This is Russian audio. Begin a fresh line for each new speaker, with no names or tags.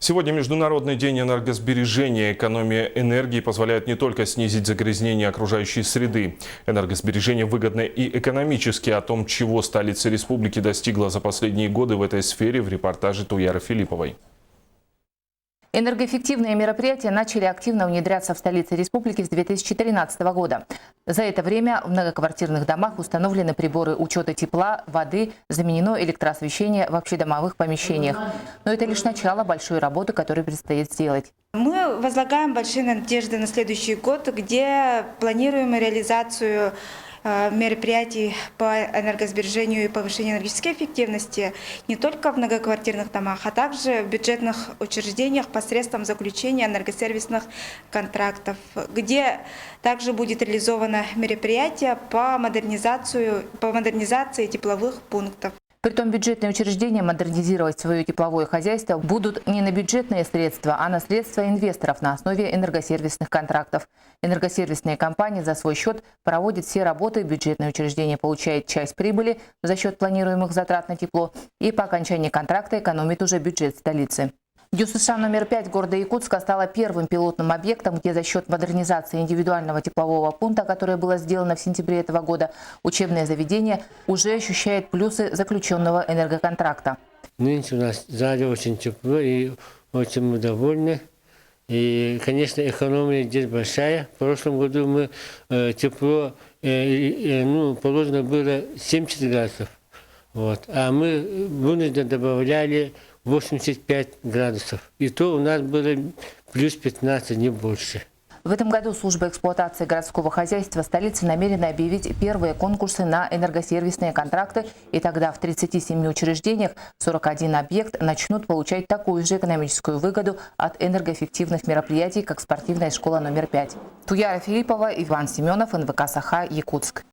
Сегодня Международный день энергосбережения. Экономия энергии позволяет не только снизить загрязнение окружающей среды. Энергосбережение выгодно и экономически. О том, чего столица республики достигла за последние годы в этой сфере, в репортаже Туяры Филипповой.
Энергоэффективные мероприятия начали активно внедряться в столице республики с 2013 года. За это время в многоквартирных домах установлены приборы учета тепла, воды, заменено электроосвещение в общедомовых помещениях. Но это лишь начало большой работы, которую предстоит сделать.
Мы возлагаем большие надежды на следующий год, где планируем реализацию мероприятий по энергосбережению и повышению энергетической эффективности не только в многоквартирных домах, а также в бюджетных учреждениях посредством заключения энергосервисных контрактов, где также будет реализовано мероприятие по модернизации тепловых пунктов.
Притом бюджетные учреждения модернизировать свое тепловое хозяйство будут не на бюджетные средства, а на средства инвесторов на основе энергосервисных контрактов. Энергосервисные компании за свой счет проводят все работы, бюджетное учреждение получает часть прибыли за счет планируемых затрат на тепло и по окончании контракта экономит уже бюджет столицы. ДЮСШ номер 5 города Якутска стала первым пилотным объектом, где за счет модернизации индивидуального теплового пункта, которое было сделано в сентябре этого года, учебное заведение уже ощущает плюсы заключенного энергоконтракта.
Нынче у нас в зале очень тепло и очень мы довольны. И, конечно, экономия здесь большая. В прошлом году мы тепло положено было 70 градусов. Вот. А мы вынужденно добавляли 85 градусов. И то у нас было плюс 15, не больше.
В этом году служба эксплуатации городского хозяйства столицы намерена объявить первые конкурсы на энергосервисные контракты, и тогда в 37 учреждениях 41 объект начнут получать такую же экономическую выгоду от энергоэффективных мероприятий, как спортивная школа номер 5. Туяра Филиппова, Иван Семенов, НВК «Саха», Якутск.